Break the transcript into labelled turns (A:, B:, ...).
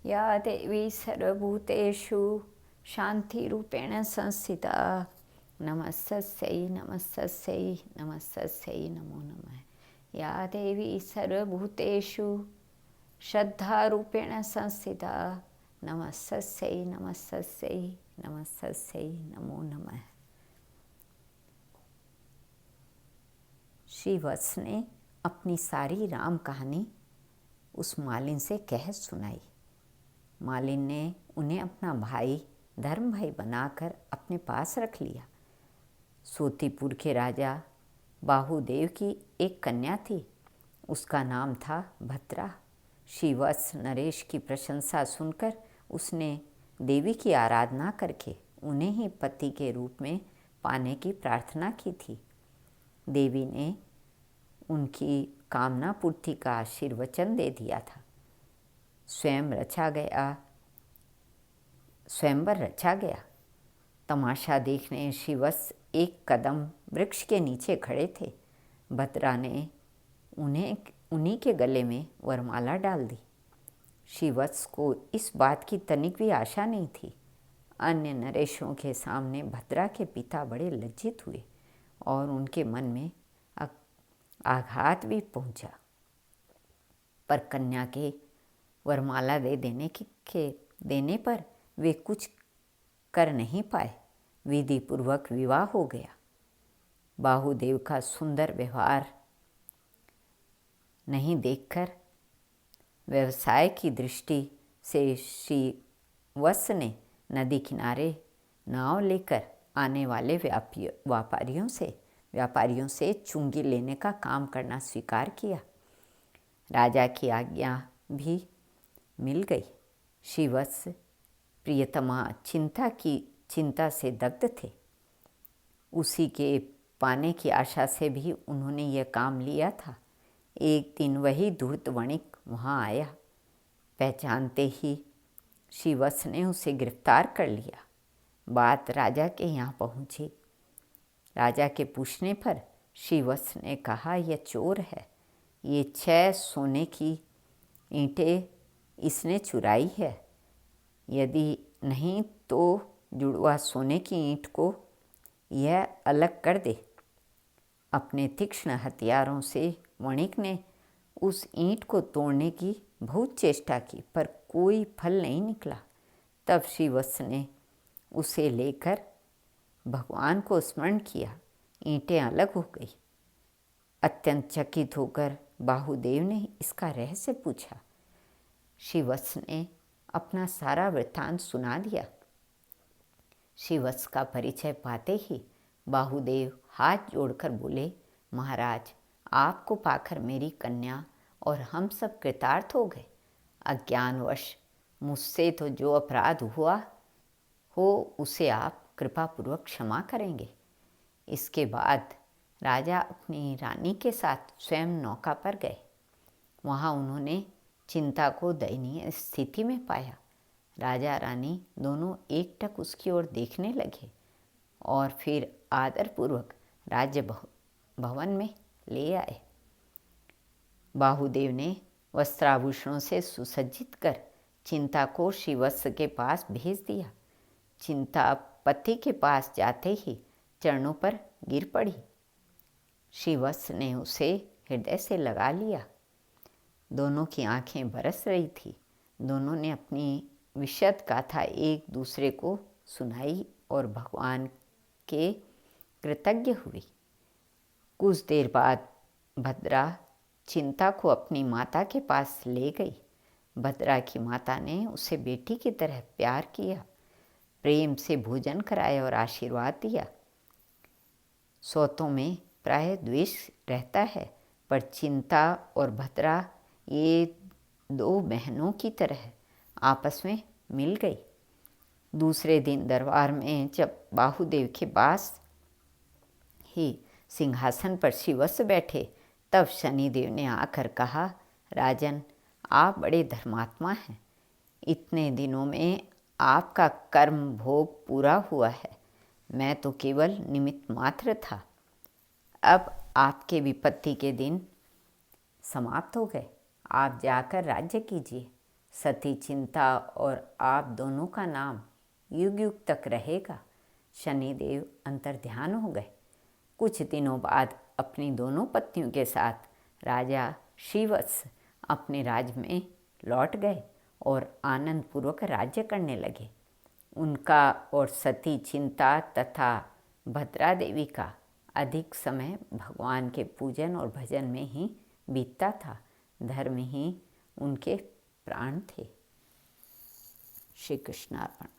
A: या देवी सर्वभूतेषु शान्तिरूपेण संस्थिता नमस्तस्यै नमस्तस्यै नमस्तस्यै नमो नमः। या देवी सर्वभूतेषु श्रद्धारूपेण संस्थिता नमस्तस्यै नमस्तस्यै नमस्तस्यै नमो नमः। श्री वत्स ने अपनी सारी राम कहानी उस मालिन से कह सुनाई। मालिन ने उन्हें अपना भाई धर्म भाई बनाकर अपने पास रख लिया। सोतीपुर के राजा बाहुदेव की एक कन्या थी, उसका नाम था भद्रा। श्री वत्स नरेश की प्रशंसा सुनकर उसने देवी की आराधना करके उन्हें ही पति के रूप में पाने की प्रार्थना की थी। देवी ने उनकी कामना पूर्ति का आशीर्वचन दे दिया था। स्वयंवर रचा गया। तमाशा देखने श्री वत्स एक कदम वृक्ष के नीचे खड़े थे। भद्रा ने उन्हीं के गले में वरमाला डाल दी। श्री वत्स को इस बात की तनिक भी आशा नहीं थी। अन्य नरेशों के सामने भद्रा के पिता बड़े लज्जित हुए और उनके मन में आघात भी पहुंचा। पर कन्या के वरमाला देने पर वे कुछ कर नहीं पाए। विधि पूर्वक विवाह हो गया। बाहुदेव का सुंदर व्यवहार नहीं देखकर व्यवसाय की दृष्टि से श्री वत्स ने नदी किनारे नाव लेकर आने वाले व्यापारियों से चुंगी लेने का काम करना स्वीकार किया। राजा की आज्ञा भी मिल गई। श्री वत्स प्रियतमा चिंता से दग्ध थे। उसी के पाने की आशा से भी उन्होंने यह काम लिया था। एक दिन वही धूर्त वणिक वहाँ आया। पहचानते ही श्री वत्स ने उसे गिरफ्तार कर लिया। बात राजा के यहाँ पहुँची। राजा के पूछने पर श्री वत्स ने कहा, यह चोर है। ये 6 सोने की ईंटें इसने चुराई है। यदि नहीं तो जुड़वा सोने की ईंट को यह अलग कर दे। अपने तीक्ष्ण हथियारों से वणिक ने उस ईंट को तोड़ने की बहुत चेष्टा की, पर कोई फल नहीं निकला। तब श्री वत्स ने उसे लेकर भगवान को स्मरण किया। ईंटें अलग हो गई। अत्यंत चकित होकर बाहुदेव ने इसका रहस्य पूछा। श्री वत्स ने अपना सारा वृत्तांत सुना दिया। श्री वत्स का परिचय पाते ही बाहुदेव हाथ जोड़कर बोले, महाराज, आपको पाकर मेरी कन्या और हम सब कृतार्थ हो गए। अज्ञानवश मुझसे तो जो अपराध हुआ हो उसे आप कृपापूर्वक क्षमा करेंगे। इसके बाद राजा अपनी रानी के साथ स्वयं नौका पर गए। वहाँ उन्होंने चिंता को दयनीय स्थिति में पाया। राजा रानी दोनों एकटक उसकी ओर देखने लगे और फिर आदरपूर्वक राज्य भवन में ले आए। बाहुदेव ने वस्त्राभूषणों से सुसज्जित कर चिंता को श्री वत्स के पास भेज दिया। चिंता पति के पास जाते ही चरणों पर गिर पड़ी। श्री वत्स ने उसे हृदय से लगा लिया। दोनों की आंखें बरस रही थी। दोनों ने अपनी विशद गाथा एक दूसरे को सुनाई और भगवान के कृतज्ञ हुई। कुछ देर बाद भद्रा चिंता को अपनी माता के पास ले गई। भद्रा की माता ने उसे बेटी की तरह प्यार किया, प्रेम से भोजन कराया और आशीर्वाद दिया। सौतों में प्राय द्वेष रहता है, पर चिंता और भद्रा ये 2 बहनों की तरह आपस में मिल गई। दूसरे दिन दरबार में जब बाहुदेव के पास ही सिंहासन पर श्री वत्स बैठे, तब शनिदेव ने आकर कहा, राजन, आप बड़े धर्मात्मा हैं। इतने दिनों में आपका कर्म भोग पूरा हुआ है। मैं तो केवल निमित्त मात्र था। अब आपके विपत्ति के दिन समाप्त हो गए। आप जाकर राज्य कीजिए। सती चिंता और आप दोनों का नाम युग युग तक रहेगा। शनिदेव अंतर्ध्यान हो गए। कुछ दिनों बाद अपनी दोनों पत्नियों के साथ राजा श्रीवत्स अपने राज्य में लौट गए और आनंद पूर्वक राज्य करने लगे। उनका और सती चिंता तथा भद्रा देवी का अधिक समय भगवान के पूजन और भजन में ही बीतता था। धर्म ही उनके प्राण थे। श्री कृष्णार्पण।